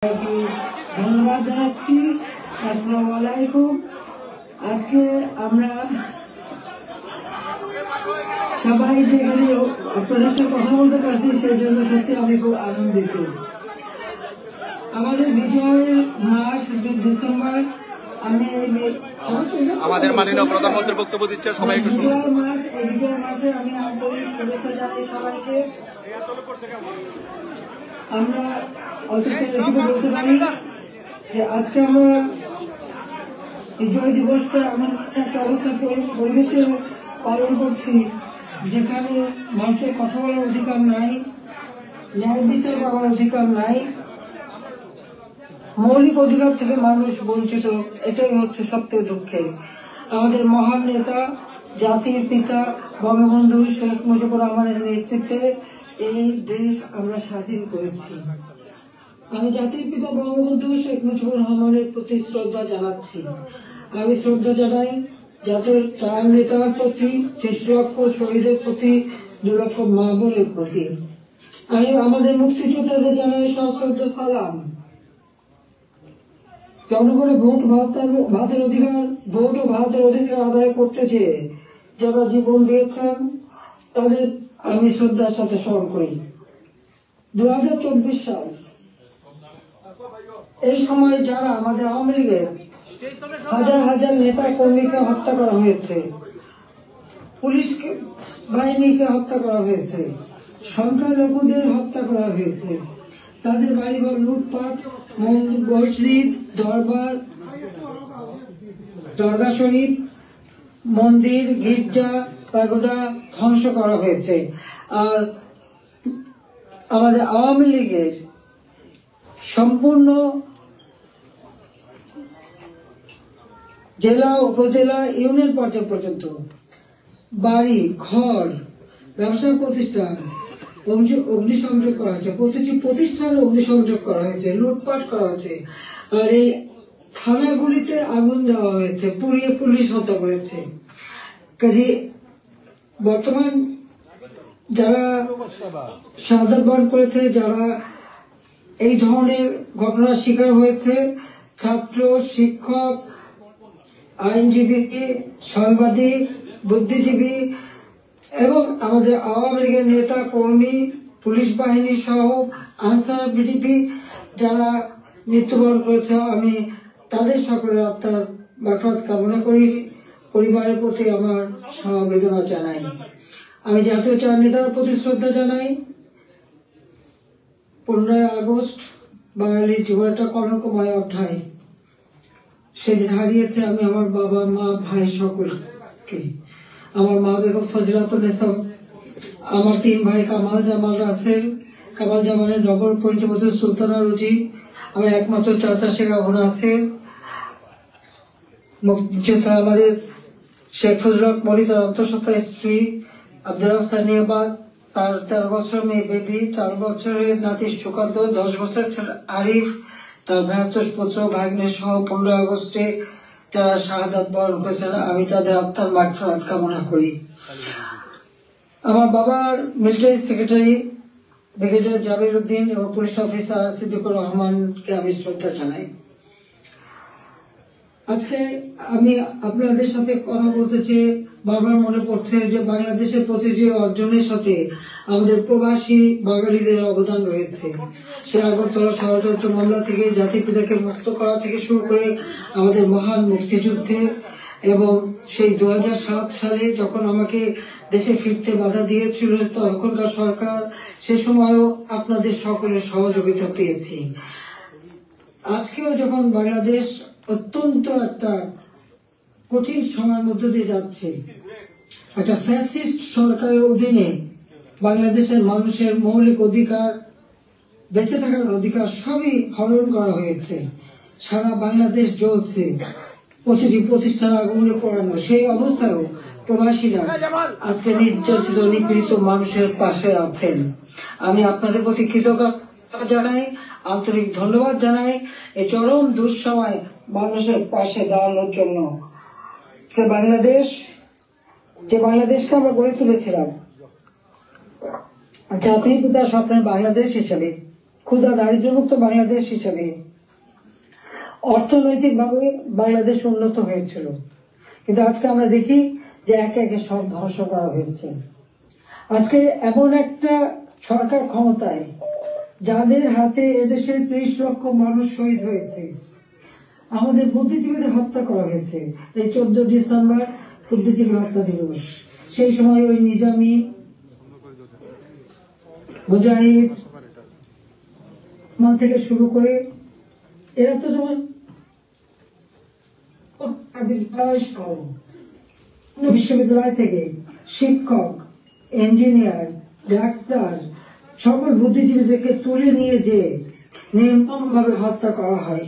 ধন্যবাদ জানাচ্ছি। আসসালামু আলাইকুম। আজকে আমরা সবাই যেখানে আপনাদের সাথে কথা বলতে পারছি সেই জন্য সত্যি আমি খুব আনন্দিত। আমাদের বিজয়ের মাস ডিসেম্বর, আমাদের মাননীয় প্রধানমন্ত্রী বক্তব্য দিচ্ছে, সবাই একটু শুনুন। বিজয় মাসে আমি আন্তরিক শুভেচ্ছা জানাই সবাইকে। আমরা বলতে পারি যে আজকে আমরা বিজয় দিবসটা এমন একটা অবস্থা পরিবেশে পালন করছি যেখানে মানুষের কথা বলার অধিকার নাই, ন্যায় বিচার পাওয়ার অধিকার নাই, মৌলিক অধিকার থেকে মানুষ বঞ্চিত। এটাই হচ্ছে সবথেকে দুঃখের। আমাদের মহান নেতা জাতির পিতা বঙ্গবন্ধু শেখ মুজিবুর রহমানের নেতৃত্বে এই দেশ আমরা স্বাধীন করেছি। আমি জাতির পিতা বঙ্গবন্ধু শেখ মুজিবুর রহমানের প্রতি শ্রদ্ধা জানাচ্ছি। আমি শ্রদ্ধা জানাই জাতির চার নেতার প্রতি, 6 লক্ষ শহীদের প্রতি, 2 লক্ষ মা বোনের প্রতি। আমি আমাদের মুক্তিযোদ্ধাদের জানাই সশ্রদ্ধ সালাম। জনগণের ভোট ভাতের অধিকার, ভোট ও ভাতের অধিকার আদায় করতে যেয়ে যারা জীবন দিয়েছেন তাদের আমি শ্রদ্ধার সাথে স্মরণ করি। 2024 সাল, এই সময় যারা আমাদের আওয়ামী লীগের হাজার হাজার নেতা কর্মীকে হত্যা করা হয়েছে, পুলিশ বাহিনীকে হত্যা করা হয়েছে, সংখ্যালঘুদের হত্যা করা হয়েছে, তাদের বাড়িঘর লুটপাট, মসজিদ, দরগা শরীফ, মন্দির, গির্জা, পাগোডা ধ্বংস করা হয়েছে। আর আমাদের আওয়ামী লীগের সম্পূর্ণ জেলা, উপজেলা, ইউনিয়ন পর্যায় পর্যন্ত বাড়ি ঘর, ব্যবসা প্রতিষ্ঠান অগ্নিসংযোগ করা হয়েছে, প্রতিটি প্রতিষ্ঠানে অগ্নিসংযোগ করা হয়েছে, লুটপাট করা হয়েছে। আর এই থানাগুলিতে আগুন দেওয়া হয়েছে, পুড়িয়ে পুলিশ হত্যা করেছে। কাজে বর্তমান যারা শাহাদাত বরণ করেছে, যারা এই ধরনের ঘটনার শিকার হয়েছে, ছাত্র, শিক্ষক, আইনজীবী, সাংবাদিক, বুদ্ধিজীবী এবং আমাদের আওয়ামী লীগের নেতা কর্মী, পুলিশ বাহিনী সহ আনসার, বিডিপি যারা মৃত্যুবরণ করেছে, আমি তাদের সকলের আত্মার মাগফিরাত কামনা করি। পরিবারের প্রতি আমার সমবেদনা জানাই। আমি জাতীয় চার নেতার প্রতি শ্রদ্ধা জানাই। 15 আগস্ট বাঙালির জীবন একটা কলঙ্কময় অধ্যায়। সেদিন হারিয়েছে আমি আমার বাবা, মা, ভাই সকলকে। আমার মা বেগম ফজিলাতুন্নেসা, আমার 3 ভাই কামাল জামাল রাসেল, কামাল জামালের নগর পঞ্চবধূ সুলতানা রুজি, আমার একমাত্র চাচা শেখ আবু নাসের, মুক্তিযোদ্ধা আমাদের শেখ ফজলুল হক মনি, তার অন্তঃসত্ত্বা স্ত্রী আব্দুল সানিয়াবাদ, তার 13 বছর মেয়ে বেবি, 4 বছরের নাতি সুকান্ত, 10 বছর ছেলে আরিফ, তার ভ্রাতুষ পুত্র ভাগ্নে সহ 15 আগস্টে যারা শাহাদাত বরণ করেছেন, আমি তাদের আত্মার মাগফিরাত কামনা করি। আমার বাবার মিলিটারি সেক্রেটারি ব্রিগেডিয়ার জাবির উদ্দিন এবং পুলিশ অফিসার সিদ্দিকুর রহমানকে আমি শ্রদ্ধা জানাই। আজকে আমি আপনাদের সাথে কথা বলতে চেয়ে বারবার মনে পড়ছে যে বাংলাদেশের প্রতিটি অর্জনের সাথে আমাদের প্রবাসী বাঙালিদের অবদান রয়েছে। সে আগরতলা ষড়যন্ত্র মামলা থেকে জাতির পিতাকে মুক্ত করা থেকে শুরু করে আমাদের মহান মুক্তিযুদ্ধে, এবং সেই 2007 সালে যখন আমাকে দেশে ফিরতে বাধা দিয়েছিল তখনকার সরকার, সে সময়ও আপনাদের সকলের সহযোগিতা পেয়েছি। আজকেও যখন বাংলাদেশ অত্যন্ত একটা কঠিন সময়ের মধ্য দিয়ে যাচ্ছে, একটা ফ্যাসিস্ট সরকারের অধীনে বাংলাদেশের মানুষের মৌলিক অধিকার, বেঁচে থাকার অধিকার সবই হরণ করা হয়েছে। সারা বাংলাদেশ জ্বলছে, প্রতিটি প্রতিষ্ঠান আগুনে পোড়ানো। সেই অবস্থায়ও প্রবাসীরা আজকে নির্যাতিত, নিপীড়িত মানুষের পাশে আছেন। আমি আপনাদের প্রতি কৃতজ্ঞতা জানাই, আন্তরিক ধন্যবাদ জানাই এই চরম দুঃসময় মানুষের পাশে দাঁড়ানোর জন্য। বাংলাদেশ, যে বাংলাদেশকে আমরা গড়ে তুলেছিলাম জাতির পিতার স্বপ্নের বাংলাদেশ হিসেবে, ক্ষুধা দারিদ্র্যমুক্ত বাংলাদেশ হিসেবে অর্থনৈতিকভাবে বাংলাদেশ উন্নত হয়েছিল, কিন্তু আজকে আমরা দেখি যে একে একে সব ধ্বংস করা হয়েছে। আজকে এমন একটা সরকার ক্ষমতায় যাদের হাতে এদেশে 30 লক্ষ মানুষ শহীদ হয়েছে, আমাদের বুদ্ধিজীবীদের হত্যা করা হয়েছে। এই 14 ডিসেম্বর বুদ্ধিজীবী হত্যা দিবস, সেই সময় ওই নিজামী, মুজাহিদ থেকে শুরু করে এরা তো যেমন বিশ্ববিদ্যালয় থেকে শিক্ষক, ইঞ্জিনিয়ার, ডাক্তার সকল বুদ্ধিজীবীদেরকে তুলে নিয়ে যে নির্মমভাবে হত্যা করা হয়।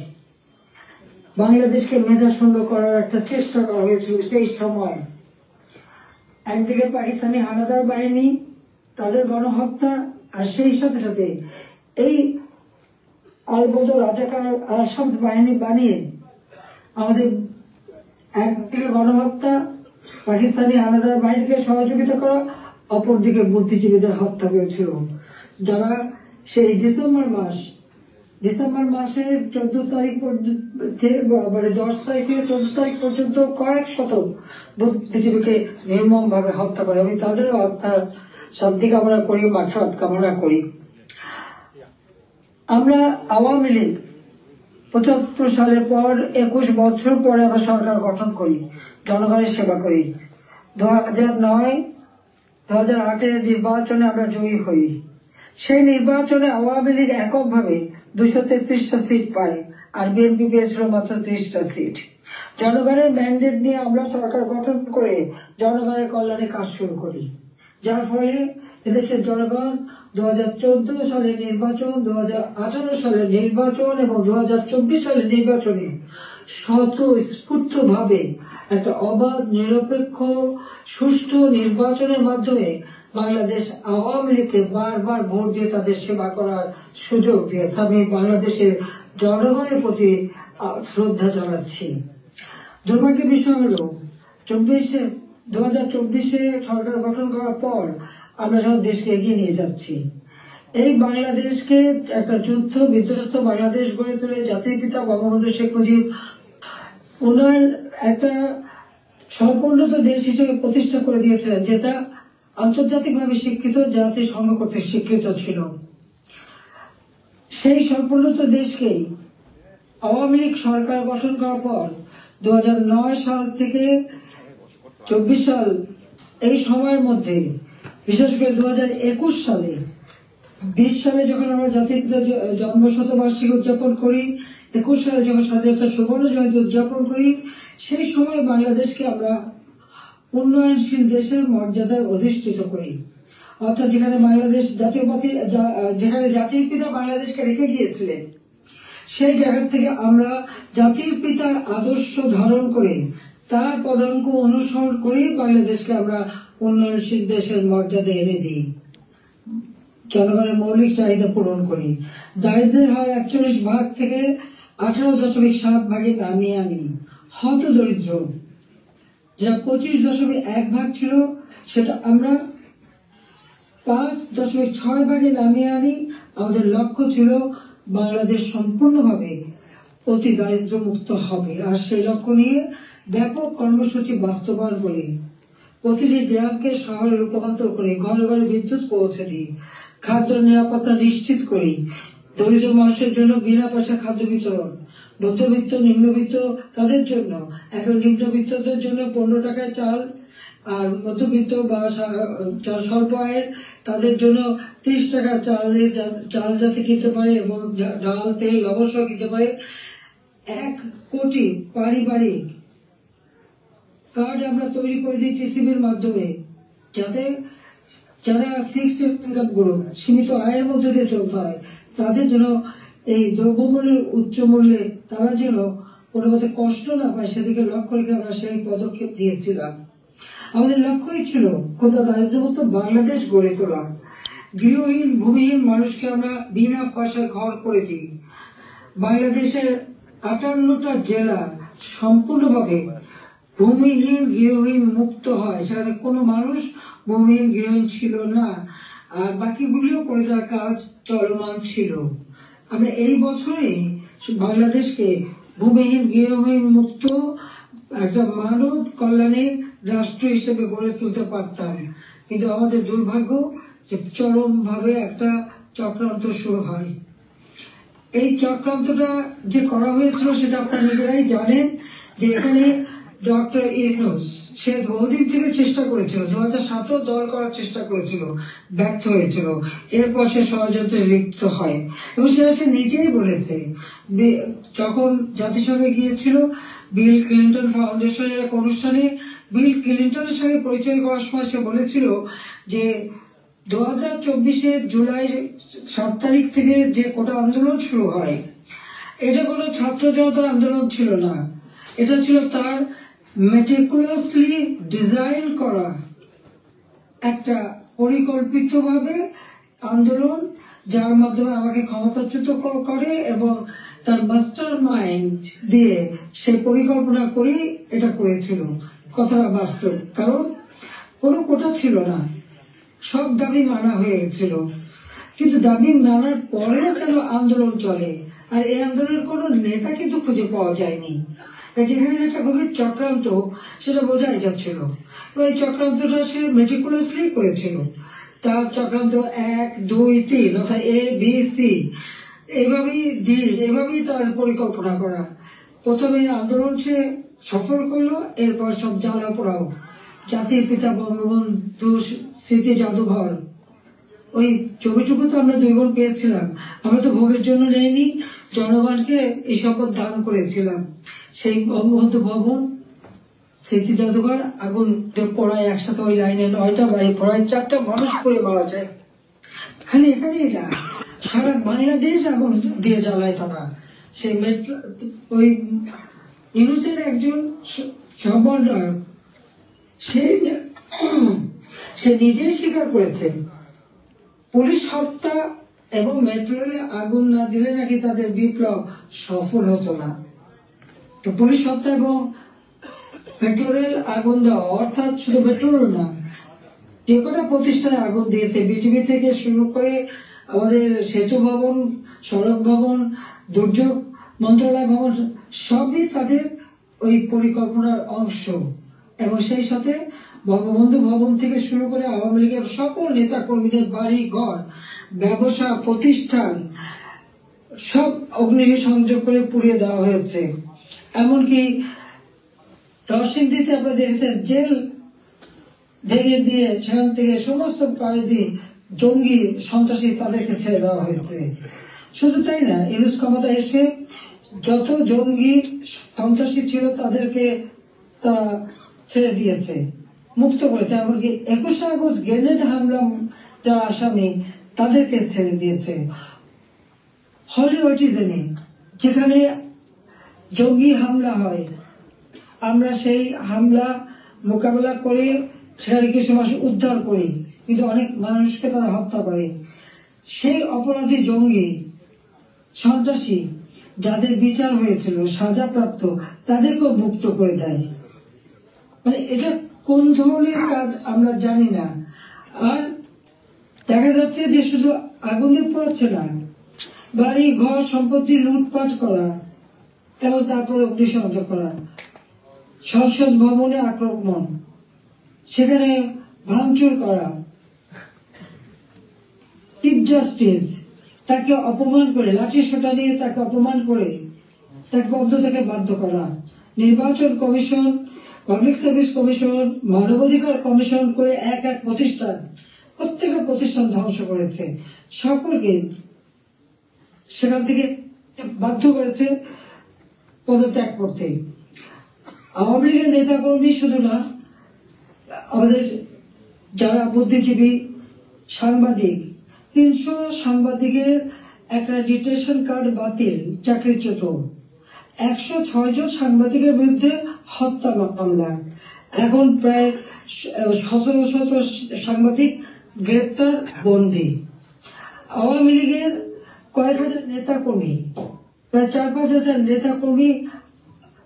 বাংলাদেশকে মেধাশূন্য করার একটা চেষ্টা করা হয়েছিল সেই সময়। একদিকে পাকিস্তানি হানাদার বাহিনী, তাদের গণহত্যা, আর সেই সাথে সাথে এই আলবদ রাজাকার আল-শামস বাহিনী বানিয়ে আমাদের একদিকে গণহত্যা, পাকিস্তানি হানাদার বাহিনীকে সহযোগিতা করা, অপরদিকে বুদ্ধিজীবীদের হত্যা করেছিল, যারা সেই ডিসেম্বর মাসের 14 তারিখ মানে 10 তারিখ থেকে 14 তারিখ পর্যন্ত কয়েক শত বুদ্ধিজীবীকে নির্মম ভাবে হত্যা করে। আমি তাদের হত্যার শান্তি কামনা করি, মাগফিরাত কামনা করি। আমরা আওয়ামী লীগ 75 সালের পর 21 বছর পরে আমরা সরকার গঠন করি, জনগণের সেবা করি। 2008-এর নির্বাচনে আমরা জয়ী হই। সেই নির্বাচনে আওয়ামী লীগ এককভাবে 233টা সিট পায়, আর বিএনপি পেয়েছিল মাত্র 30টা সিট। জনগণের ম্যান্ডেট নিয়ে আমরা সরকার গঠন করে জনগণের কল্যাণে কাজ শুরু করি, যার ফলে এদেশের জনগণ 2014 সালের নির্বাচন, 2018 সালের নির্বাচন এবং 2024 সালের নির্বাচনে স্বতঃস্ফূর্ত ভাবে একটা অবাধ, নিরপেক্ষ, সুষ্ঠু নির্বাচনের মাধ্যমে বাংলাদেশ আওয়ামী লীগকে বারবার ভোট দিয়ে তাদের সেবা করার সুযোগ দিয়েছে। আমি বাংলাদেশের জনগণের প্রতি শ্রদ্ধা জানাচ্ছি। দুর্ভাগ্যের বিষয় হলো 2024-এ সরকার গঠন করার পর আমরা সব দেশকে এগিয়ে নিয়ে যাচ্ছি। এই বাংলাদেশকে একটা যুদ্ধ বিধ্বস্ত বাংলাদেশ গড়ে তুলে জাতির পিতা বঙ্গবন্ধু শেখ মুজিব উন্নয়ন একটা সর্বোন্নত দেশ হিসেবে প্রতিষ্ঠা করে দিয়েছিলেন, যেটা আন্তর্জাতিকভাবে স্বীকৃত, জাতিসংঘ কর্তৃক স্বীকৃত ছিল। সেই সর্বোন্নত দেশকেই আওয়ামী লীগ সরকার গঠন করার পর 2009 সাল থেকে 24 সাল এই সময়ের মধ্যে, বিশেষ করে 2021 সালে 20 সালে যখন আমরা জাতির পিতা জন্ম শতবার্ষিকী উদযাপন করি, 21 সালে যখন স্বাধীনতা সুবর্ণ জয়ন্তী উদযাপন করি, সেই সময় বাংলাদেশকে আমরা উন্নয়নশীল দেশের মর্যাদায় অধিষ্ঠিত করি। অর্থাৎ যেখানে বাংলাদেশ যেখানে জাতির পিতা বাংলাদেশকে রেখে গিয়েছিলেন, সেই জায়গা থেকে আমরা জাতির পিতার আদর্শ ধারণ করে তার পদাঙ্ক অনুসরণ করে বাংলাদেশকে আমরা উন্নয়নশীল দেশের মর্যাদা এনে দিই, জনগণের মৌলিক চাহিদা পূরণ করি। দারিদ্রের হার 41 ভাগ থেকে 18.7 ভাগে নামিয়ে আনি। হত দরিদ্র যা 25.1 ভাগ ছিল, সেটা আমরা 5.6 ভাগে নামিয়ে আনি। আমাদের লক্ষ্য ছিল বাংলাদেশ সম্পূর্ণভাবে অতি দারিদ্র মুক্ত হবে, আর সেই লক্ষ্য নিয়ে ব্যাপক কর্মসূচি বাস্তবায়ন করি। প্রতিটি গ্রামকে শহরে রূপান্তর করে ঘরে ঘরে বিদ্যুৎ পৌঁছে দিই, খাদ্য নিরাপত্তা নিশ্চিত করি, দরিদ্র মানুষের জন্য বিনা পয়সা খাদ্য বিতরণ, মধ্যবিত্ত নিম্নবিত্ত তাদের জন্য, এখন নিম্নবিত্তদের জন্য 15 টাকায় চাল, আর মধ্যবিত্ত বা স্বল্প আয়ের তাদের জন্য 30 টাকা চাল যাতে কিনতে পারে এবং ডাল, তেল, লবণ সহ কিনতে পারে। 1 কোটি পারিবারিক কার্ড আমরা তৈরি করে দিই টিসিবির মাধ্যমে, যাতে যারা ফিক্সড ইনকাম গ্রুপ, সীমিত আয়ের মধ্যে দিয়ে চলতে হয়, তাদের জন্য এই দ্রব্যমূল্যের উচ্চ মূল্যে তারা যেন কোনো মতে কষ্ট না পায়, সেদিকে লক্ষ্য রেখে আমরা সেই পদক্ষেপ দিয়েছিলাম। আমাদের লক্ষ্যই ছিল ক্ষুধা দারিদ্র্যমুক্ত বাংলাদেশ গড়ে তোলা। গৃহহীন, ভূমিহীন মানুষকে আমরা বিনা পয়সায় ঘর করে দিই। বাংলাদেশের 58টা জেলা সম্পূর্ণভাবে ভূমিহীন, গৃহহীন মুক্ত হয়, সেখানে কোনো মানুষ ভূমিহীন, গৃহহীন ছিল না। আর বাকিগুলিও করে দেওয়ার কাজ চলমান ছিল। আমরা এই বছরে বাংলাদেশকে ভূমিহীন গৃহহীন মুক্ত একটা মানব কল্যাণের রাষ্ট্র হিসেবে গড়ে তুলতে পারতাম, কিন্তু আমাদের দুর্ভাগ্য যে চরম ভাবে একটা চক্রান্ত শুরু হয়। এই চক্রান্তটা যে করা হয়েছিল সেটা আপনারা নিজেরাই জানেন, যে এখানে ডক্টর ইউনূস সে বহুদিন থেকে চেষ্টা করেছিল, 2007 দল করার চেষ্টা করেছিল, ব্যর্থ হয়েছিল। এরপর সে ষড়যন্ত্রে লিপ্ত হয় এবং সেটা সে নিজেই বলেছে। যখন জাতিসংঘে গিয়েছিল বিল ক্লিন্টন ফাউন্ডেশনের এক অনুষ্ঠানে বিল ক্লিন্টনের সঙ্গে পরিচয় করার সময় সে বলেছিল যে 2024 জুলাই 7 তারিখ থেকে যে কোটা আন্দোলন শুরু হয়, এটা কোনো ছাত্র জনতার আন্দোলন ছিল না, এটা ছিল তার মেটিকুলাসলি ডিজাইন করা একটা পরিকল্পিতভাবে আন্দোলন, যার মাধ্যমে আমাকে ক্ষমতাচ্যুত করে এবং তার মাস্টার মাইন্ড দিয়ে সে পরিকল্পনা করে এটা করেছিল। কথাটা বাস্তব, কারণ কোনো কোটা ছিল না, সব দাবি মানা হয়ে গেছিল, কিন্তু দাবি মানার পরেও কেন আন্দোলন চলে? আর এই আন্দোলনের কোনো নেতা কিন্তু খুঁজে পাওয়া যায়নি। যেখানে যেটা গভীর চক্রান্ত সেটা বোঝাই যাচ্ছিল। এই চক্রান্তটা সে মেটিকুলাসলি করেছিল। তার চক্রান্ত 1, 2, 3 অর্থাৎ ABC এভাবেই তার পরিকল্পনা করা। প্রথমে আন্দোলন সে সফল করলো, এরপর সব জ্বালা পোড়াও। জাতির পিতা বঙ্গবন্ধু স্মৃতি জাদুঘর, ওই ছবিটুকু তো আমরা 2 বোন পেয়েছিলাম, আমরা তো ভোগের জন্য নেইনি, জনগণকে এই শপথ দান করেছিলাম। সেই বঙ্গবন্ধু ভবন স্মৃতি জাদুঘর আগুন পড়ায় একসাথে, ওই লাইনে 9টা বাড়ি পড়ায়, 4টা মানুষ পড়ে মারা যায়। খালি এখানেই না, সারা বাংলাদেশ আগুন দিয়ে জ্বালায় তারা। সেই মেট্রো ওই ইউনূসের একজন সমন্বয়ক সে নিজেই স্বীকার করেছে পুলিশ হত্যা এবং মেট্রো রেলে আগুন না দিলে নাকি তাদের বিপ্লব সফল হতো না। তো পুলিশ হত্যা এবং মেট্রো রেল আগুন দেওয়া, অর্থাৎ শুধু মেট্রো রেল না, যে কটা প্রতিষ্ঠানে আগুন দিয়েছে, বিজিবি থেকে শুরু করে আমাদের সেতু ভবন, সড়ক ভবন, দুর্যোগ মন্ত্রণালয় ভবন, সবই তাদের ওই পরিকল্পনার অংশ। এবং সেই সাথে বঙ্গবন্ধু ভবন থেকে শুরু করে আওয়ামী লীগের সকল নেতা কর্মীদের বাড়ি ঘর, ব্যবসা প্রতিষ্ঠান সব অগ্নি সংযোগ করে পুড়িয়ে দেওয়া হয়েছে। এমনকি নরসিংদীতে আপনারা দেখেছেন জেল ভেঙে দিয়ে সেখান থেকে সমস্ত কয়েদি জঙ্গি সন্ত্রাসী তাদেরকে ছেড়ে দেওয়া হয়েছে। শুধু তাই না, ইউনূস ক্ষমতা এসে যত জঙ্গি সন্ত্রাসী ছিল তাদেরকে তারা ছেড়ে দিয়েছে, মুক্ত করেছে। এমনকি 21 আগস্ট গ্রেনেড হামলা যারা আসামি তাদেরকে ছেড়ে দিয়েছে। হলিউডিজনে যেখানে জঙ্গি হামলা হয়, আমরা সেই হামলা মোকাবেলা করে সেখানে কিছু মানুষ উদ্ধার করি, কিন্তু অনেক মানুষকে তারা হত্যা করে। সেই অপরাধী জঙ্গি সন্ত্রাসী যাদের বিচার হয়েছিল, সাজাপ্রাপ্ত, তাদেরকেও মুক্ত করে দেয়। মানে এটা কোন ধরনের কাজ আমরা জানি না। আর দেখা যাচ্ছে যে শুধু আগুনে পড়ছে না, বাড়ি ঘর সম্পত্তি লুটপাট করা এবং তারপরে অগ্নিসংযোগ করা, সংসদ ভবনে আক্রমণ, সেখানে ভাঙচুর করা, চিফ জাস্টিস তাকে অপমান করে, লাঠি সোটা দিয়ে তাকে অপমান করে তাকে পদত্যাগে বাধ্য করা, নির্বাচন কমিশন, পাবলিক সার্ভিস কমিশন, মানবাধিকার কমিশন করে এক প্রতিষ্ঠান, প্রত্যেকটা প্রতিষ্ঠান ধ্বংস করেছে, সকলকে সেখান থেকে বাধ্য করেছে পদত্যাগ করতে। আওয়ামী লীগের নেতা কর্মী শুধু না, আমাদের যারা বুদ্ধিজীবী সাংবাদিক, 300 সাংবাদিকের একটা ডিটেনশন কার্ড বাতিল, চাকরিচ্যুত, 106 জন সাংবাদিকের বিরুদ্ধে হত্যা মামলা, এখন প্রায় 1700 সাংবাদিক গ্রেপ্তার, বন্দী। আওয়ামী লীগের কয়েক হাজার নেতা কর্মী, প্রায় 4-5 হাজার নেতা কর্মী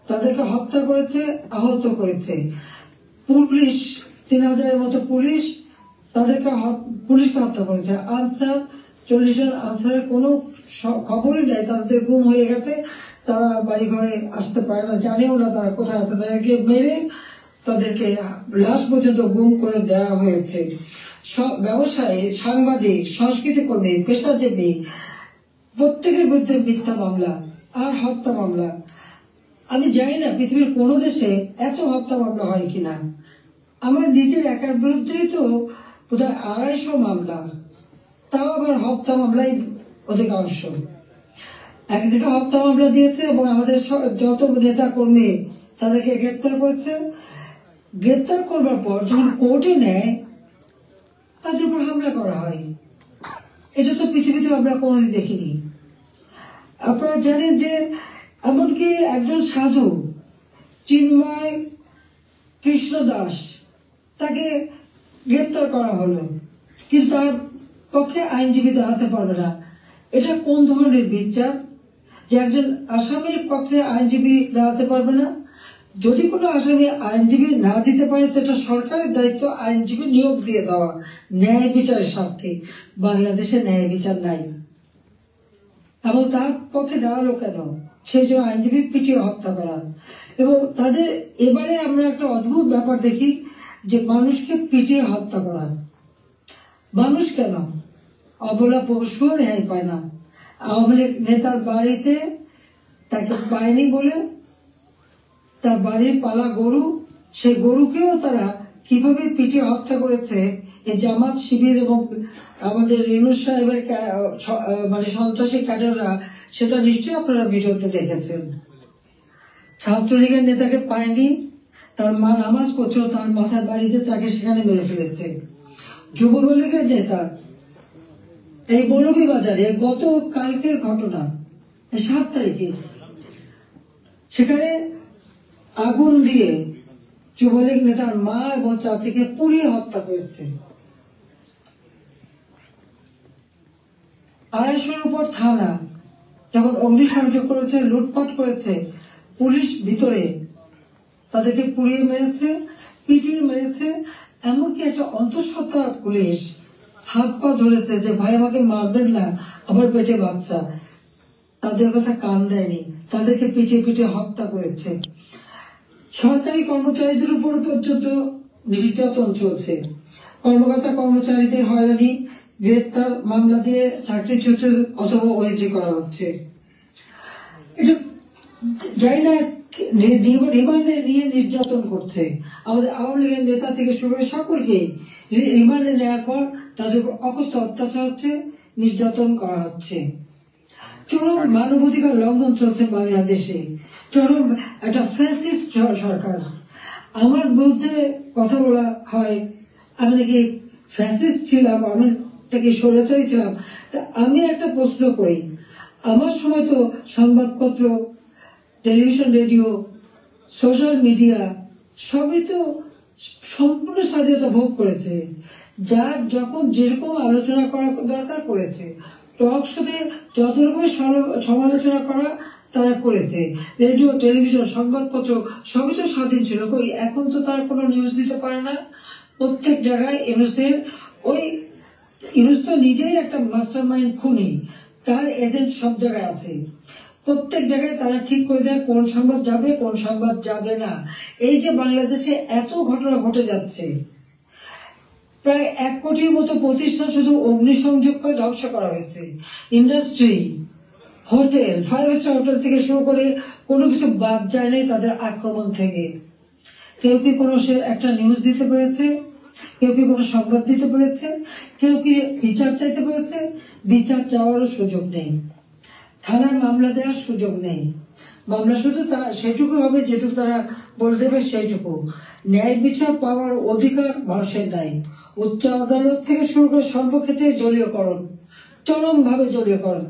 তাদেরকে হত্যা করেছে, আহত করেছে। পুলিশ 3000-এর মতো পুলিশকে হত্যা করেছে। আনসার 40 জন আনসারের কোনো খবরই নেই, তাদের গুম হয়ে গেছে, তারা বাড়ি ঘরে আসতে পারে না, জানেও না তারা কোথায় আছে। তাদেরকে মেরে তাদেরকে লাশ পর্যন্ত গুম করে দেওয়া হয়েছে। ব্যবসায়ী, সাংবাদিক, সংস্কৃতি কর্মী, পেশাজীবী প্রত্যেকের বিরুদ্ধে মিথ্যা মামলা আর হত্যা মামলা। আমি জানি না পৃথিবীর কোন দেশে এত হত্যা মামলা হয় কিনা। আমার নিজের একার বিরুদ্ধেই তো বোধহয় 250 মামলা, তাও আবার হত্যা মামলাই অধিকাংশ। একদিকে হত্যা মামলা দিয়েছে এবং আমাদের যত নেতা কর্মী তাদেরকে গ্রেপ্তার করেছে। গ্রেপ্তার করবার পর যখন কোর্টে নেয় তাদের উপর হামলা করা হয়। এটা তো পৃথিবীতে আমরা কোনোদিন দেখিনি। আপনারা জানেন যে এমনকি একজন সাধু চিন্ময় কৃষ্ণ দাস, তাকে গ্রেপ্তার করা হলো, কিন্তু তার পক্ষে আইনজীবী দাঁড়াতে পারবে না। এটা কোন ধরনের বিচার যে একজন আসামির পক্ষে আইনজীবী দাঁড়াতে পারবে না? যদি কোনো আসামি আইনজীবী না দিতে পারে তো এটা সরকারের দায়িত্ব আইনজীবী নিয়োগ দিয়ে দেওয়া ন্যায় বিচারের স্বার্থে। বাংলাদেশে ন্যায় বিচার নাই, এবং তার পক্ষে দাঁড়ালো কেন? সেই জন্য আইনজীবী পিটিয়ে হত্যা করা। এবং তাদের এবারে আমরা একটা অদ্ভুত ব্যাপার দেখি যে মানুষকে পিটিয়ে হত্যা করা। মানুষ কেন, অবলা পশুও ন্যায় পায় না। আওয়ামী লীগ নেতার বাড়িতে তাকে পায়নি বলে তার বাড়ির পালা গরু, সেই গরুকেও তারা কিভাবে পিটিয়ে হত্যা করেছে এই জামাত শিবির এবং আমাদের ইউনূস সাহেবের মানে সন্ত্রাসী ক্যাডাররা, সেটা নিশ্চয়ই আপনারা ভিডিওতে দেখেছেন। ছাত্রলীগের নেতাকে পায়নি, তার মা নামাজ পড়ছিল তার মাথার বাড়িতে, তাকে সেখানে মেরে ফেলেছে। যুবলীগের নেতা এই মৌলভীবাজারে গত কালকের ঘটনা 7 তারিখে সেখানে আগুন দিয়ে যুবলীগ নেতার মা এবং চাচিকে পুড়িয়ে হত্যা করেছে। 250-র উপর থানা যখন অগ্নিসংযোগ করেছে, লুটপাট করেছে, পুলিশ ভিতরে তাদেরকে পুড়িয়ে মেরেছে, পিটিয়ে মেরেছে। এমনকি একটা অন্তঃসত্ত্বা পুলিশ হাত পা ধরেছে যে ভাই আমাকে মারবেন না, আমার পেটে বাচ্চা। তাদের কথা কান দেয়নি, তাদেরকে পিটিয়ে পিটিয়ে হত্যা করেছে। সরকারি কর্মচারীদের উপর পর্যন্ত নির্যাতন চলছে। কর্মকর্তা কর্মচারীদের হয়রানি, গ্রেপ্তার, মামলা দিয়ে চাকরিচ্যুত অথবা ওএসডি করা হচ্ছে। এটা জানি না রিমান্ডে নিয়ে নির্যাতন করছে। আমাদের আওয়ামী লীগের নেতা থেকে শুরু করে সকলকে রিমান্ডে নেওয়ার পর তাদের উপর অকথ্য অত্যাচার হচ্ছে, নির্যাতন করা হচ্ছে। চরম মানবাধিকার লঙ্ঘন চলছে বাংলাদেশে, চরম একটা ফ্যাসিস্ট সরকার। আমার বিরুদ্ধে কথা বলা হয় আমি নাকি ফ্যাসিস্ট ছিলাম, আমি নাকি স্বৈরাচারী ছিলাম। আমি একটা প্রশ্ন করি, আমার সময় তো সংবাদপত্র, টেলিভিশন, রেডিও, সোশ্যাল মিডিয়া সবই তো সম্পূর্ণ স্বাধীনতা ভোগ করেছে। যার যখন যেরকম আলোচনা করা দরকার করেছে, টক শোতে যত রকমের সমালোচনা করা তারা করেছে। রেডিও, টেলিভিশন, সংবাদপত্র সবই তো স্বাধীন ছিল। এখন তো তারা কোনো নিউজ দিতে পারে না। প্রত্যেক জায়গায় ইউনূস তো নিজেই একটা মাস্টার মাইন্ড খুনি, তার এজেন্ট সব জায়গায় আছে। প্রত্যেক জায়গায় তারা ঠিক করে দেয় কোন সংবাদ যাবে, কোন সংবাদ যাবে না। এই যে বাংলাদেশে এত ঘটনা ঘটে যাচ্ছে, প্রায় 1 কোটির মতো প্রতিষ্ঠান শুধু অগ্নিসংযোগ করে ধ্বংস করা হয়েছে। ইন্ডাস্ট্রি, হোটেল, 5 স্টার হোটেল থেকে শুরু করে কোনো কিছু বাদ যায় নাই তাদের আক্রমণ থেকে। কেউ কি কোনো একটা নিউজ দিতে পেরেছে? কেউ কি কোনো সংবাদ দিতে পেরেছে? কেউ কি বিচার চাইতে পেরেছে? বিচার চাওয়ারও সুযোগ নেই, থানায় মামলা দেওয়ার সুযোগ নেই। মামলা শুধু সেটুকু হবে যেটুকু তারা বলে দেবে সেইটুকু। ন্যায় বিচার পাওয়ার অধিকার মানুষের নাই। উচ্চ আদালত থেকে শুরু করে সর্বক্ষেত্রে দলীয়করণ, চরম ভাবে দলীয়করণ।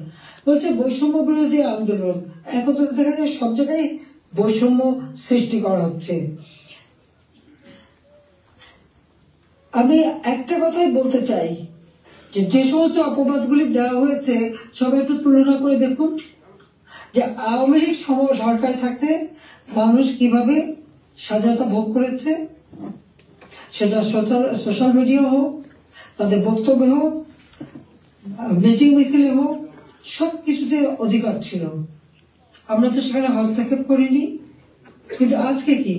বলছে বৈষম্য বিরোধী আন্দোলন, এখন তো দেখা যায় সব জায়গায় বৈষম্য সৃষ্টি করা হচ্ছে। আমি একটা কথাই বলতে চাই যে সমস্ত অপবাদগুলি দেওয়া হয়েছে সবাই একটু তুলনা করে দেখুন যে আওয়ামী লীগ সরকারে থাকতে মানুষ কিভাবে স্বাধীনতা ভোগ করেছে। সেটা সোশ্যাল মিডিয়া হোক, তাদের বক্তব্য হোক, মিটিং মিছিলে হোক, সবকিছুতে অধিকার ছিল। আমরা তো সেখানে হস্তক্ষেপ করিনি। কিন্তু আজকে কি,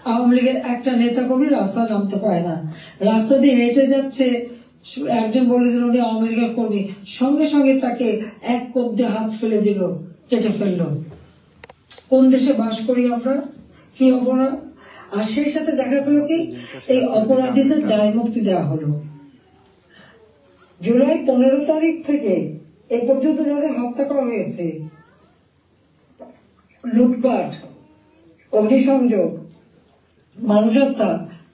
আওয়ামী লীগের একটা নেতা কর্মী রাস্তা নামতে পারে না, রাস্তা দিয়ে হেঁটে যাচ্ছে, একজন বলে দিল উনি আওয়ামী লীগের কর্মী, সঙ্গে সঙ্গে তাকে এক কোপ দিয়ে হাত ফেলে দিল, কেটে ফেললো। কোন দেশে বাস করি আমরা? কি অপরাধ! আর সেই সাথে দেখা গেল কি, এই অপরাধীদের দায় মুক্তি দেওয়া হলো। জুলাই 15 তারিখ থেকে এ পর্যন্ত যাদের হত্যা করা হয়েছে, লুটপাট, অগ্নিসংযোগ, মানুষ হত্যা,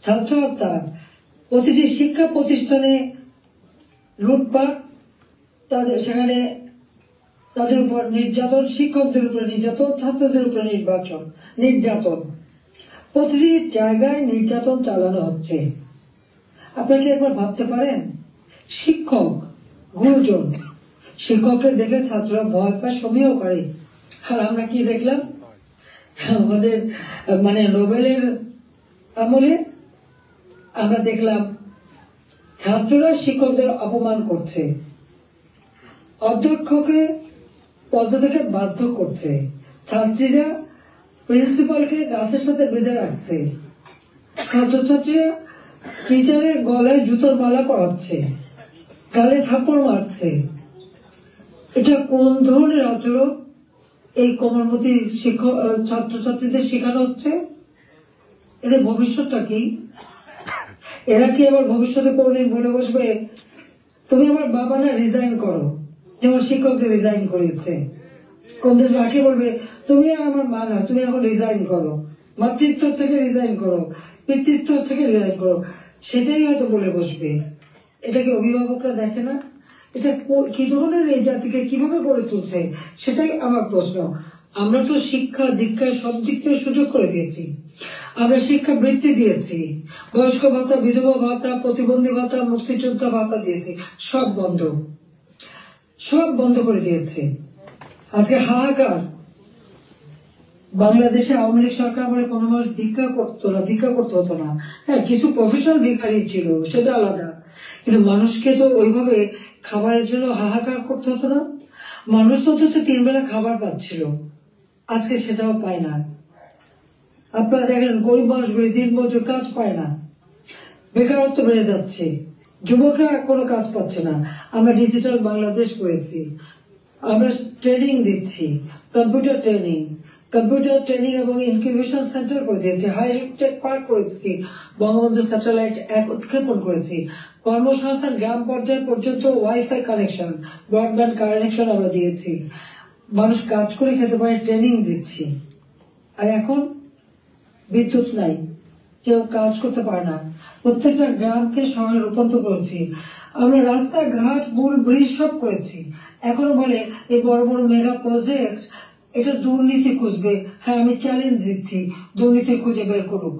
ছাত্র হত্যা, প্রতিটি শিক্ষা প্রতিষ্ঠানে লুটপাট, সেখানে তাদের উপর নির্যাতন, শিক্ষকদের উপর নির্যাতন, ছাত্রদের উপর নির্যাতন, প্রতিটি জায়গায় নির্যাতন চালানো হচ্ছে। আপনারা কি একবার ভাবতে পারেন, শিক্ষক, গুরুজন, শিক্ষককে দেখে ছাত্ররা ভয় পায়, সমীহ করে। আর আমরা কি দেখলাম, আমাদের নোবেলের আমলে আমরা দেখলাম ছাত্ররা শিক্ষকদের অপমান করছে, অধ্যক্ষকে পদ থেকে বাধ্য করছে, ছাত্রীরা প্রিন্সিপালকে গাছের সাথে বেঁধে রাখছে, ছাত্রছাত্রীরা টিচারের গলায় জুতোর মালা পরাচ্ছে, গালে থাপ্পড় মারছে। এটা কোন ধরনের আচরণ এই কোমলমতি শিক্ষক ছাত্রছাত্রীদের শেখানো হচ্ছে? এদের ভবিষ্যৎটা কি? এরা কি আবার ভবিষ্যতে কোনদিন বলে বসবে তুমি আমার বাবা না, রিজাইন করো, যেমন শিক্ষকদের রিজাইন করেছে? কোনদিন রাখি বলবে তুমি আর আমার মা না, তুমি এখন রিজাইন করো, মাতৃত্ব থেকে রিজাইন করো, পিতৃত্ব থেকে রিজাইন করো? সেটাই হয়তো বলে বসবে। এটা কি অভিভাবকরা দেখে না? এটা কি ধরনের এই জাতিকে কিভাবে গড়ে তুলছে, সেটাই আমার প্রশ্ন। আমরা তো শিক্ষা দীক্ষায় সব দিক থেকে সুযোগ করে দিয়েছি, আমরা শিক্ষা বৃত্তি দিয়েছি, বয়স্ক ভাতা, বিধবা ভাতা, প্রতিবন্ধী ভাতা, মুক্তিযোদ্ধা ভাতা দিয়েছি, সব বন্ধ করে দিয়েছে। আজকে হাহাকার। বাংলাদেশে আওয়ামী লীগ সরকার বলে কোনো মানুষ ভিক্ষা করতে হতো না। হ্যাঁ, কিছু প্রফেশনাল ভিখারি ছিল, সেটা আলাদা, কিন্তু মানুষকে তো ওইভাবে খাবারের জন্য হাহাকার করতে হতো না। মানুষ তো 3 বেলা খাবার পাচ্ছিল, আজকে সেটাও পায় না। আপনারা দেখেন গরিব মানুষগুলি দিনমজুর, কাজ পায় না, বেকারত্ব বেড়ে যাচ্ছে, যুবকরা কোনো কাজ পাচ্ছে না। আমরা ডিজিটাল বাংলাদেশ করেছি, আমরা ট্রেনিং দিচ্ছি, কম্পিউটার ট্রেনিং এবং ইনকিউবেশন সেন্টার করে দিয়েছি, হাইটেক পার্ক করেছি, বঙ্গবন্ধু স্যাটেলাইট 1 উৎক্ষেপণ করেছি, কর্মসংস্থান গ্রাম পর্যায় পর্যন্ত ওয়াইফাই কানেকশন, ব্রডব্যান্ড কানেকশন আমরা দিয়েছি, মানুষ কাজ করে খেতে পারে, ট্রেনিং দিচ্ছি। আর এখন বিদ্যুৎ নাই, কেউ কাজ করতে পারে না, প্রত্যেকটা গ্রামকে শহরে রূপান্তর করেছি, আমরা রাস্তাঘাট, পুল, ব্রিজ সব করেছি। এখনো বলে এই বড় বড় মেগা প্রজেক্ট, এটা দুর্নীতি খুঁজবে। হ্যাঁ, আমি চ্যালেঞ্জ দিচ্ছি, দুর্নীতি খুঁজে বের করুক।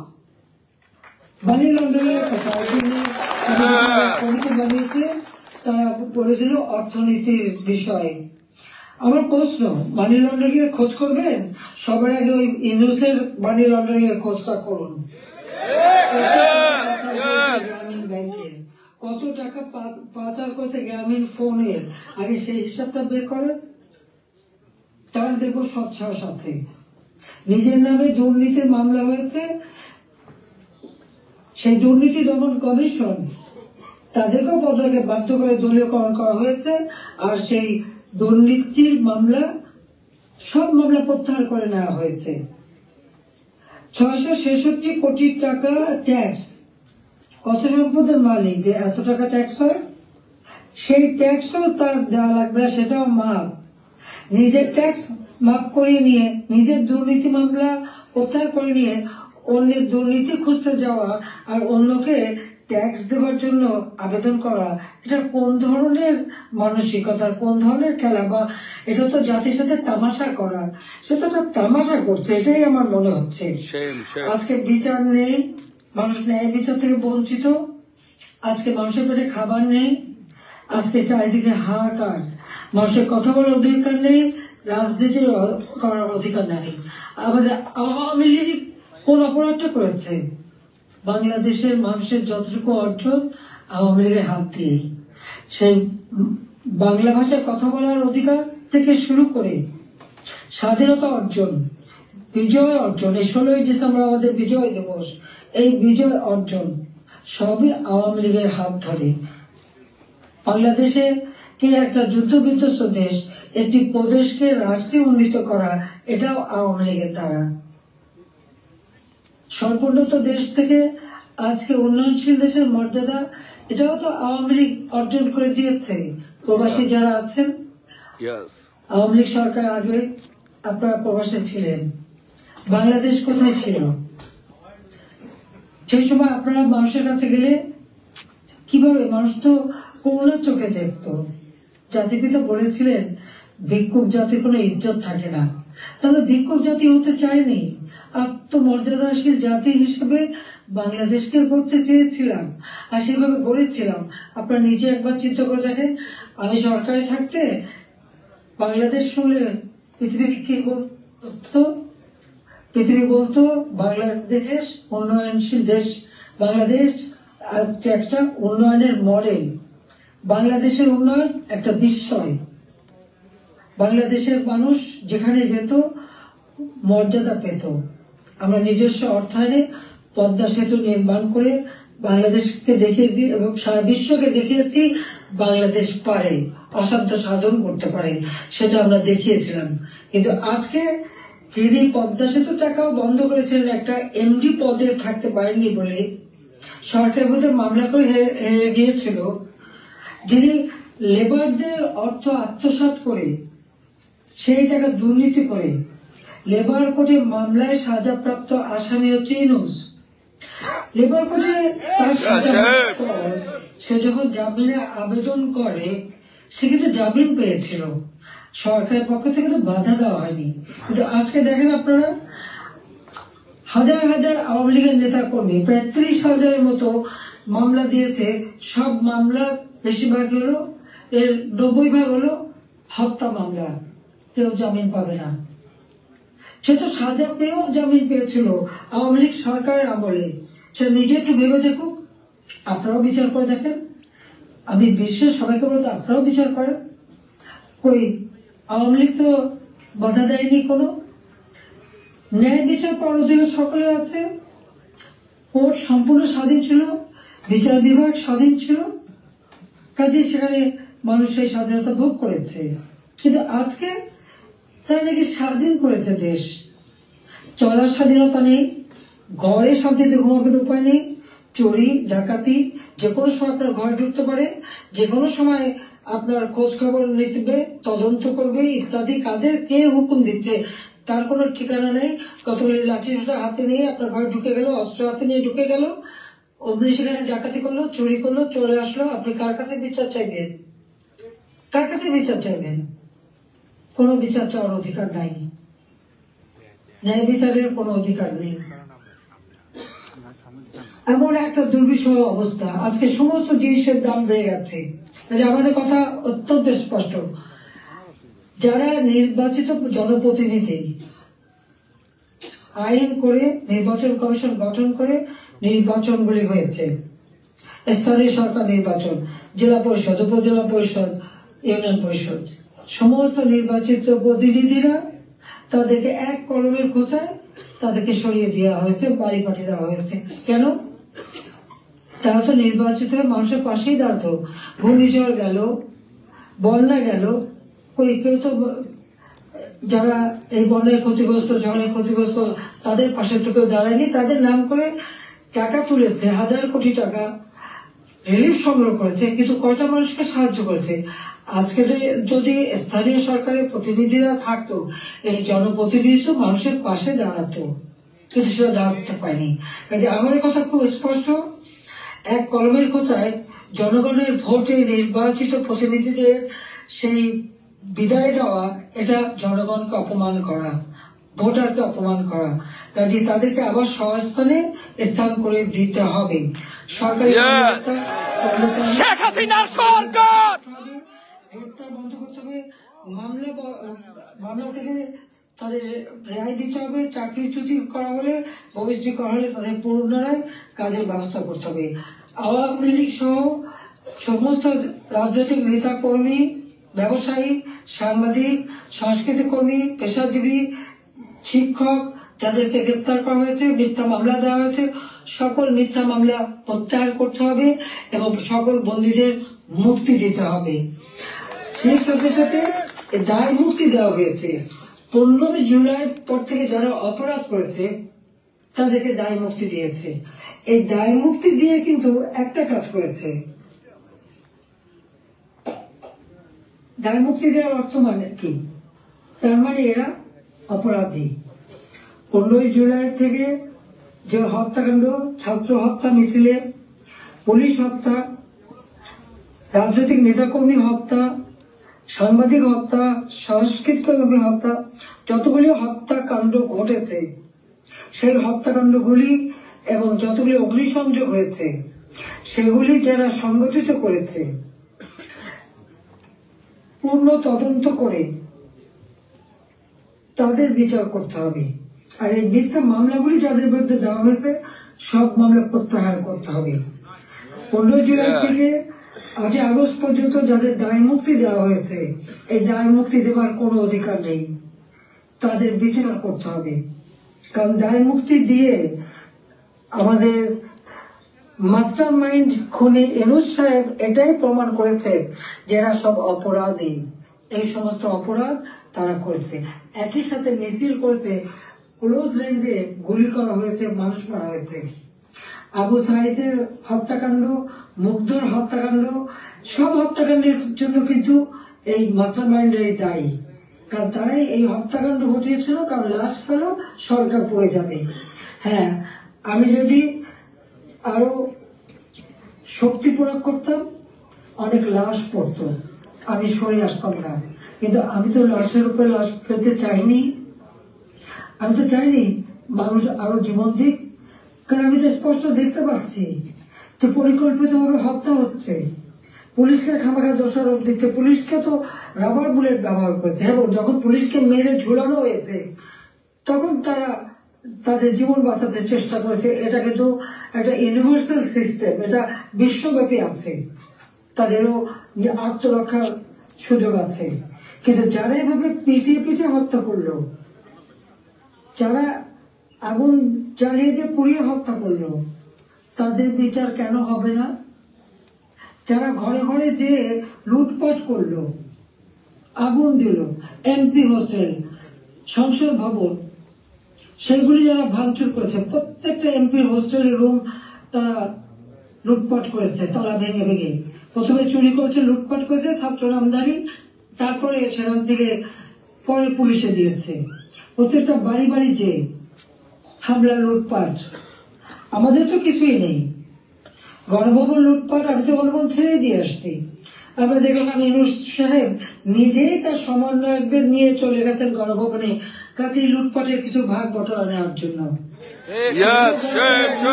মানি লন্ডারিং কথা কমিটি বানিয়েছে, তারা বলে দিল অর্থনীতির বিষয়ে। আমার প্রশ্ন, মানি লন্ডারিং এর খোঁজ করবেন? সবার আগে ওই ইউনুসের মানি লন্ডারিং এর খোঁজটা করুন। গ্রামীণ ব্যাংকে কত টাকা পাচার করেছে গ্রামীণ ফোনের, আগে সেই হিসাবটা বের করেন, তাহলে দেখবো স্বচ্ছার সাথে। নিজের নামে দুর্নীতির মামলা হয়েছে, সেই দুর্নীতি দমন কমিশন তাদেরকেও পদকে বাধ্য করে দলীয়করণ করা হয়েছে, আর সেই দুর্নীতির মামলা, সব মামলা প্রত্যাহার করে নেওয়া হয়েছে। 666 কোটি টাকা ট্যাক্স, কত সম্পদের মালিক যে এত টাকা ট্যাক্স হয়, সেই ট্যাক্সও তার দেওয়া লাগবে না, সেটাও মাপ। নিজের ট্যাক্স মাপ করিয়ে নিয়ে, নিজের দুর্নীতি মামলা প্রত্যাহার করে নিয়ে অন্যের দুর্নীতি খুঁজতে যাওয়া আর অন্যকে ট্যাক্স দেওয়ার জন্য আবেদন করা, এটা কোন ধরনের মানসিকতার, কোন ধরনের খেলা? বা এটা তো জাতির সাথে তামাশা করা, সেটা তো তামাশা করছে, এটাই আমার মনে হচ্ছে। আজকে বিচার নেই, মানুষ ন্যায় বিচার থেকে বঞ্চিত, আজকে মানুষের পেটে খাবার নেই, আজকে চারিদিকে হাহাকার, মানুষের কথা বলার অধিকার নেই, রাজনীতির করার অধিকার নেই। আমাদের আওয়ামী লীগ কোন অপরাধটা করেছে? বাংলাদেশের মানুষের যতটুকু অর্জন আওয়ামী লীগের হাত দিয়েই। সেই বাংলা ভাষায় কথা বলার অধিকার, থেকে শুরু করে স্বাধীনতা অর্জন, বিজয় অর্জন, এই 16ই ডিসেম্বর আমাদের বিজয় দিবস, এই বিজয় অর্জন সবই আওয়ামী লীগের হাত ধরে। বাংলাদেশে কে একটা যুদ্ধ বিধ্বস্ত দেশ, একটি প্রদেশকে রাষ্ট্রে উন্নীত করা, এটাও আওয়ামী লীগের দ্বারা। সর্বোন্নত দেশ থেকে আজকে উন্নয়নশীল দেশের মর্যাদা, এটাও তো আওয়ামী লীগ অর্জন করে দিয়েছে। প্রবাসী যারা আছেন, আওয়ামী লীগ সরকার আগে আপনারা প্রবাসে ছিলেন, বাংলাদেশ কোথায় ছিল? সেই সময় আপনারা মানুষের কাছে গেলে কিভাবে মানুষ তো করুণার চোখে দেখতো। জাতিপিতা বলেছিলেন ভিক্ষুক জাতির কোনো ইজ্জত থাকে না। তাহলে ভিক্ষুক জাতি হতে চায়নি, আত্মমর্যাদাশীল জাতি হিসেবে বাংলাদেশকে করতে চেয়েছিলাম, আর সেভাবে গড়েছিলাম। আপনারা নিজে একবার চিন্তা করে দেখেন, আমি সরকারে থাকতে বাংলাদেশ শুনলে পৃথিবী কি বলতো? পৃথিবী বলতো বাংলাদেশ উন্নয়নশীল দেশ, বাংলাদেশ একটা উন্নয়নের মডেল, বাংলাদেশের উন্নয়ন একটা বিস্ময়। বাংলাদেশের মানুষ যেখানে যেত মর্যাদা পেত। আমরা নিজস্ব অর্থায়নে পদ্মা সেতু নির্মাণ করে বাংলাদেশকে দেখিয়ে দিই এবং সারা বিশ্বকে দেখিয়েছি বাংলাদেশ পারে, অসাধ্য সাধন করতে পারে, সেটা আমরা দেখিয়েছিলাম। কিন্তু আজকে যিনি পদ্মা সেতু টাকাও বন্ধ করেছিলেন একটা এমডি পদে থাকতে পারেননি বলে সরকারের মধ্যে মামলা করে হেরে গিয়েছিল, যিনি লেবারদের অর্থ আত্মসাৎ করে সেই টাকা দুর্নীতি করে লেবার কোর্টে মামলায় সাজাপ্রাপ্ত আসামি হচ্ছে ইউনূস। লেবার কোর্টে তার সাজা পর সে যখন জামিনে আবেদন করে সে কিন্তু জামিন পেয়েছিল, সরকারের পক্ষ থেকে তো বাধা দেওয়া হয়নি। কিন্তু আজকে দেখেন আপনারা, হাজার হাজার আওয়ামী লীগের নেতা কর্মী প্রায় 30,000-এর মতো মামলা দিয়েছে। সব মামলা বেশিরভাগ হলো, এর 90% হলো হত্যা মামলা, কেউ জামিন পাবে না। সে তো সাজা পেয়েও জামিন পেয়েছিল আওয়ামী লীগ সরকারের আমলে। সে নিজে একটু ভেবে দেখুক, আপনারাও বিচার করে দেখেন। আমি বিশ্বের সবাইকে বলতে আপনারাও বিচার করেন। ওই আওয়ামী লীগ তো বাধা দেয়নি কোনো, ন্যায় বিচার পরদীয় সকলে আছে, কোর্ট সম্পূর্ণ স্বাধীন ছিল, বিচার বিভাগ স্বাধীন ছিল, কাজে সেখানে মানুষ সেই স্বাধীনতা ভোগ করেছে। কিন্তু আজকে তারা নাকি স্বাধীন করেছে দেশ, চলার স্বাধীনতা নেই, ঘরে শান্তিতে ঘুমাবের উপায় নেই, চুরি ডাকাতি যে কোনো সময় আপনার ঘরে ঢুকতে পারে, যে কোনো সময় আপনার খোঁজ খবর নিতে, তদন্ত করবে ইত্যাদি। কাদের কে হুকুম দিচ্ছে তার কোনো ঠিকানা নেই। কতগুলি লাঠি হাতে নিয়ে আপনার ঘরে ঢুকে গেল, অস্ত্র হাতে নিয়ে ঢুকে গেল, অমনি সেখানে ডাকাতি করলো, চুরি করলো, চলে আসলো। আপনি কার কাছে বিচার চাইবেন? কার কাছে বিচার চাইবেন? কোনো বিচার চাওয়ার অধিকার নাই, ন্যায় বিচারের কোনো অধিকার নেই। এমন একটা দুর্বিষহ অবস্থা, আজকে সমস্ত জিনিসের দাম বেড়ে গেছে। আমাদের কথা অত্যন্ত স্পষ্ট, যারা নির্বাচিত জনপ্রতিনিধি আইন করে নির্বাচন কমিশন গঠন করে নির্বাচনগুলি হয়েছে, স্থানীয় সরকার নির্বাচন, জেলা পরিষদ, উপজেলা পরিষদ, ইউনিয়ন পরিষদ, সমস্ত নির্বাচিত প্রতিনিধিরা তাদেরকে এক কলমের খোঁচায় তাদেরকে সরিয়ে দেওয়া হয়েছে, বাড়ি পাঠিয়ে দেওয়া হয়েছে। কেন? তারা তো নির্বাচিত হয়ে মানুষের পাশেই দাঁড়াতো। ঘূর্ণিঝড় গেল, বন্যা গেল, কেউ তো যারা এই বন্যায় ক্ষতিগ্রস্ত, ঝড়ে ক্ষতিগ্রস্ত তাদের পাশে তো কেউ দাঁড়ায়নি। তাদের নাম করে টাকা তুলেছে, 1000 কোটি টাকা রিলিফ সংগ্রহ করেছে, কিন্তু কয়টা মানুষকে সাহায্য করেছে? আজকে যদি স্থানীয় সরকারের প্রতিনিধিরা থাকতো, এই জনপ্রতিনিধি তো মানুষের পাশে দাঁড়াতো, কিন্তু সেটা দাঁড়াতে পারেনি। কাজে আমাদের কথা খুব স্পষ্ট, এক কলমের কোথায় জনগণের ভোটে নির্বাচিত প্রতিনিধিদের সেই বিদায় দেওয়া, এটা জনগণকে অপমান করা, ভোটারকে অপমান করা। কাজে তাদেরকে আবার স্বস্থানে স্থান করে দিতে হবে। সরকারি হত্যা বন্ধ করতে হবে, মামলা থেকে তাদের রেহাই দিতে হবে, চাকরিচ্যুতি করা হলে, বহিষ্কৃতি করা হলে তাদের পুনরায় কাজের ব্যবস্থা করতে হবে। আওয়ামী লীগ সহ সমস্ত রাজনৈতিক নেতা কর্মী ব্যবসায়ী, সাংবাদিক, সাংস্কৃতিক কর্মী, পেশাজীবী, শিক্ষক যাদেরকে গ্রেপ্তার করা হয়েছে, মিথ্যা মামলা দেওয়া হয়েছে, সকল মিথ্যা মামলা প্রত্যাহার করতে হবে এবং সকল বন্দীদের মুক্তি দিতে হবে। সেই সাথে সাথে দায় মুক্তি দেওয়া হয়েছে। 15 জুলাই পর থেকে যারা অপরাধ করেছে তাদেরকে দায় মুক্তি দিয়েছে। এই দায় মুক্তি দিয়ে কিন্তু একটা কাজ করেছে, দায় মুক্তি দেওয়ার অর্থ মানে কি? তার মানে এরা অপরাধী। 15 জুলাই থেকে যে হত্যাকাণ্ড, ছাত্র হত্যা মিছিলে, পুলিশ হত্যা, রাজনৈতিক নেতাকর্মী হত্যা, সাংবাদিক হত্যা, সাংস্কৃতিক কর্মী হত্যা, যতগুলি হত্যাকাণ্ড ঘটেছে সেই হত্যাকাণ্ডগুলি এবং যতগুলি অগ্নিসংযোগ হয়েছে সেগুলি যারা সংগঠিত করেছে পূর্ণ তদন্ত করে তাদের বিচার করতে হবে। আর এই মিথ্যা মামলাগুলি যাদের বিরুদ্ধে দেওয়া হয়েছে সব মামলা প্রত্যাহার করতে হবে। 15 জুলাই থেকে 8 আগস্ট পর্যন্ত যাদের দায় মুক্তি দেওয়া হয়েছে এই দায় মুক্তি দেওয়ার কোনো অধিকার নেই, তাদের বিচার করতে হবে। কারণ দায় মুক্তি দিয়ে আমাদের মাস্টার মাইন্ড খুনি ইউনূস সাহেব এটাই প্রমাণ করেছে যে এরা সব অপরাধী, এই সমস্ত অপরাধ তারা করেছে। একই সাথে মিছিল করেছে, ক্লোজ রেঞ্জে গুলি করা হয়েছে, মানুষ মারা হয়েছে। আবু সাইদের হত্যাকাণ্ড, মুগ্ধর হত্যাকাণ্ড, সব হত্যাকাণ্ডের জন্য কিন্তু এই মাস্টার মাইন্ডেরই দায়ী। কারণ তারাই এই হত্যাকাণ্ড ঘটিয়েছিল, কারণ লাশ ফেলো সরকার পড়ে যাবে। হ্যাঁ, আমি যদি আরো শক্তি প্রয়োগ করতাম অনেক লাশ পড়তো, আমি সরে আসতাম না। কিন্তু আমি তো লাশের উপরে লাশ ফেলতে চাইনি, আমি তো চাইনি মানুষ আরো জীবন দিক। কারণ আমি তো স্পষ্ট দেখতে পাচ্ছি যে পরিকল্পিতভাবে হত্যা হচ্ছে, পুলিশকে খামাখা দোষারোপ দিচ্ছে, পুলিশকে তো রাবার বুলেট ব্যবহার করেছে এবং যখন পুলিশকে মেরে ঝুলানো হয়েছে তখন তারা তাদের জীবন বাঁচাতে চেষ্টা করেছে। এটা কিন্তু একটা ইউনিভার্সাল সিস্টেম, এটা বিশ্বব্যাপী আছে, তাদেরও আত্মরক্ষার সুযোগ আছে। কিন্তু যারা এভাবে পিটিয়ে পিটিয়ে হত্যা করলো, যারা আগুন জ্বালিয়ে দিয়ে পুড়িয়ে হত্যা করলো, তাদের বিচার কেন হবে না? যারা ঘরে ঘরে যে লুটপাট করলো, আগুন দিল, এমপি হোস্টেল, সংসদ ভবন, সেগুলি যারা ভাঙচুর করেছে, প্রত্যেকটা এমপির হোস্টেলের রুম তারা লুটপাট করেছে, তালা ভেঙে ভেঙে। প্রথমে চুরি করেছে, লুটপাট করেছে, ছাত্র নামধারী, তারপরে সেখান থেকে পরে পুলিশে দিয়েছে। প্রত্যেকটা বাড়ি বাড়ি যে হামলা, লুটপাট। আমাদের তো কিছুই নেই, গণভবন লুটপাট, আমি তো গণভবন ছেড়ে দিয়ে আসছি। আমরা দেখলাম ইউনূস সাহেব নিজেই তার সমন্বয়কদের নিয়ে চলে গেছেন গণভবনে, কাজেই লুটপাটের কিছু ভাগ বটরা নেওয়ার জন্য।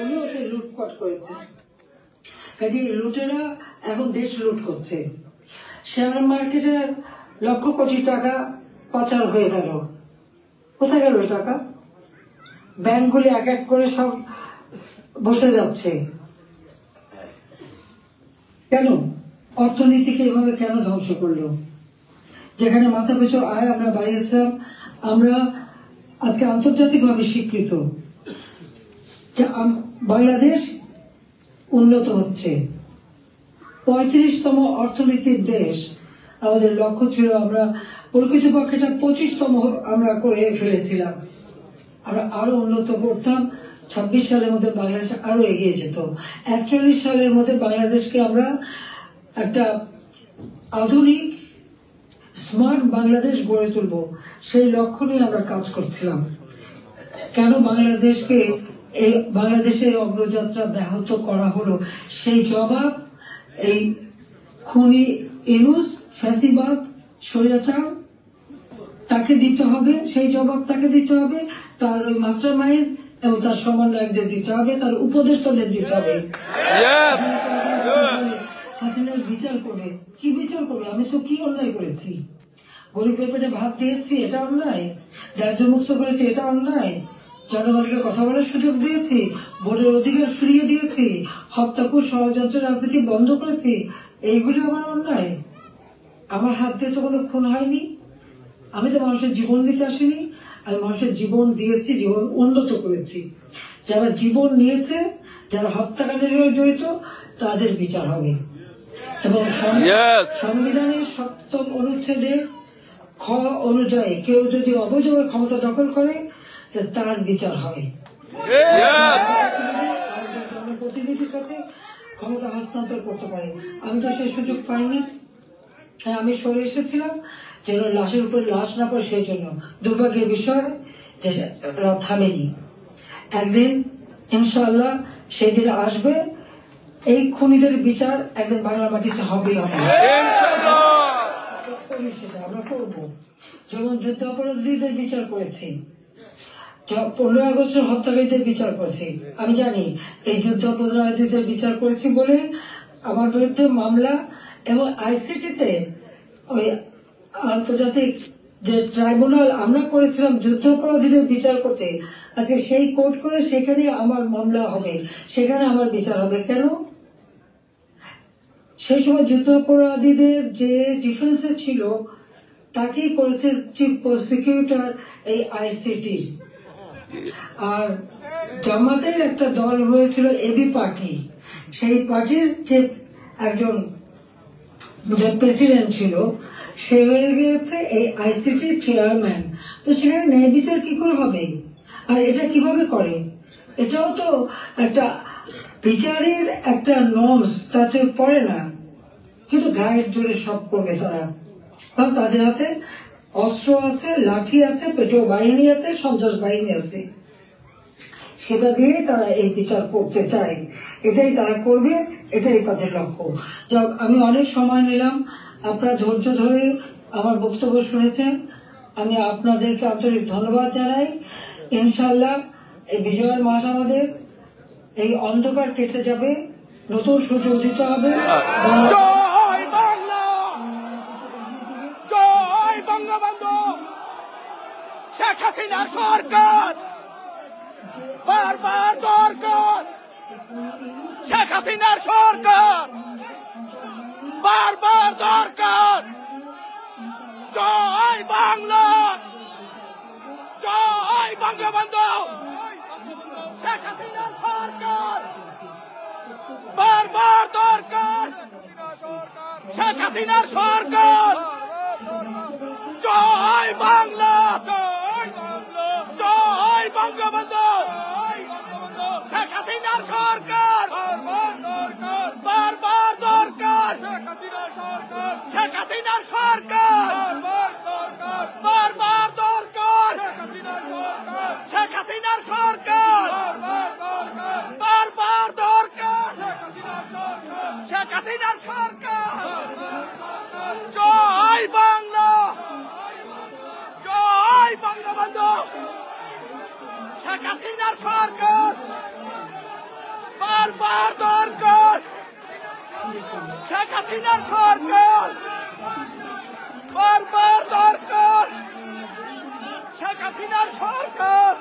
উনিও সেই লুটপাট করেছে। কাজেই লুটেরা এখন দেশ লুট করছে। শেয়ার মার্কেটের লক্ষ কোটি টাকা পাচার হয়ে গেল, কোথায় গেল টাকা? ব্যাংকগুলি এক এক করে সব বসে যাচ্ছে। কেন? অর্থনীতিকে এভাবে কেন ধ্বংস করলো? যেখানে মাথা পিছু আয় আমরা বাড়িয়েছিলাম, আমরা আজকে আন্তর্জাতিকভাবে স্বীকৃত যে বাংলাদেশ উন্নত হচ্ছে, 35তম অর্থনীতির দেশ। আমাদের লক্ষ্য ছিল আমরা প্রকৃতপক্ষে 25তম আমরা করে ফেলেছিলাম। আমরা আরো উন্নত করতাম, 26 সালের মধ্যে বাংলাদেশ আরো এগিয়ে যেত। 41 সালের মধ্যে বাংলাদেশকে আমরা একটা আধুনিক স্মার্ট বাংলাদেশ গড়ে তুলব, সেই লক্ষ্য নিয়ে আমরা কাজ করছিলাম। কেন বাংলাদেশকে এই বাংলাদেশের অগ্রযাত্রা ব্যাহত করা হলো, সেই জবাব এই খুনি ইউনূস, ফ্যাসিবাদ, স্বৈরাচার, তাকে দিতে হবে। সেই জবাব তাকে দিতে হবে, তার ওই মাস্টার মাইন্ড এবং তার সমন্বয়কদের দিতে হবে, তার উপদেষ্টাদের দিতে হবে। হাসিনার বিচার করে কি বিচার করবে? আমি তো কি অন্যায় করেছি? গরিবের পেটে ভাত দিয়েছি, এটা অন্যায়? ন্যায্য মুক্ত করেছি, এটা অন্যায়? জনগণকে কথা বলার সুযোগ দিয়েছি, ভোটের অধিকার ফিরিয়ে দিয়েছি, হত্যাকুশ ষড়যন্ত্র রাজনীতি বন্ধ করেছি, এইগুলি আমার অন্যায়? আমার হাত দিয়ে তো কোনো খুন হয়নি। আমি তো মানুষের জীবন দিতে আসিনি, আমি মানুষের জীবন দিয়েছি, জীবন উন্নত করেছি। যারা জীবন নিয়েছে, যারা হত্যাকাণ্ডের সঙ্গে জড়িত, তাদের বিচার হবে। এবং সংবিধানের 7ম অনুচ্ছেদে খ অনুযায়ী কেউ যদি অবৈধভাবে ক্ষমতা দখল করে তার বিচার হয়। প্রতিনিধির কাছে ক্ষমতা হস্তান্তর করতে পারে। আমি তো সেই সুযোগ পাইনি, আমি সরে এসেছিলাম যেন লাশের উপরে লাশ না পড়ে, সেই জন্য দুর্ভাগ্যের বিষয় যে থামেনি। একদিন ইনশাআল্লাহ সেই দিন আসবে, এই খুনিদের বিচার একদিন বাংলা মাটিতে হবেই হবে, সেটা আমরা করবো। যেমন যুদ্ধ অপরাধীদের বিচার করেছি, 15 আগস্টের হত্যাকারীদের বিচার করেছি। আমি জানি এই যুদ্ধ অপরাধীদের বিচার করেছি বলে আমার বিরুদ্ধে মামলা, এবং আইসিটিতে ওই আন্তর্জাতিক যে ট্রাইব্যুনাল আমরা করেছিলাম যুদ্ধ অপরাধীদের বিচার করতে, আজকে সেই কোর্ট করে সেখানে আমার মামলা হবে, সেখানে আমার বিচার হবে। কেন? সেই সময় যুদ্ধ অপরাধীদের যে ডিফেন্সে ছিল তাকেই করেছে চিফ প্রসিকিউটর এই আইসিটি। আর জামাতের একটা দল হয়েছিল এবি পার্টি, সেই পার্টির যে একজন প্রেসিডেন্ট ছিল সে হয়ে গিয়েছে এই আইসিটি চেয়ারম্যান। তো সেখানে ন্যায় বিচার কি করে হবে? আর এটা কিভাবে করে? এটাও তো একটা বিচারের একটা নর্মস, তাতে পড়ে না, কিন্তু গায়ের জোরে সব করবে তারা। কারণ তাদের হাতে অস্ত্র আছে, লাঠি আছে, পেট্রোল বাহিনী আছে, সন্ত্রাস বাহিনী আছে, সেটা দিয়ে তারা এই বিচার করতে চায়। এটাই তারা করবে, এটাই তাদের লক্ষ্য। যাক, আমি অনেক সময় নিলাম, আপনারা ধৈর্য ধরে আমার বক্তব্য শুনেছেন, আমি আপনাদেরকে আন্তরিক ধন্যবাদ জানাই। ইনশাআল্লাহ এই বিজয়ের মাস আমাদের, এই অন্ধকার কেটে যাবে, নতুন সূর্য উদিত হবে। জয় বাংলা, জয় বঙ্গবন্ধু শেখ হাসিনার সরকার, বারবার দরকার শেখ হাসিনার সরকার, বারবার দরকার। জয় বাংলা, জয় বঙ্গবন্ধু শেখ হাসিনার সরকার, বারবার দরকার শেখ হাসিনার সরকার। জয় বাংলা, জয় বঙ্গবন্ধু শেখ হাসিনার সরকার, বারবার দরকার শেখ হাসিনার সরকার, বারবার দরকার শেখ হাসিনার সরকার, বারবার দরকার শেখ হাসিনার সরকার। জয় বাংলা, জয় বঙ্গবন্ধু শেখ হাসিনার সরকার, বারবার দরকার শেখ হাসিনার সরকার, বারবার দরকার শেখ হাসিনার সরকার।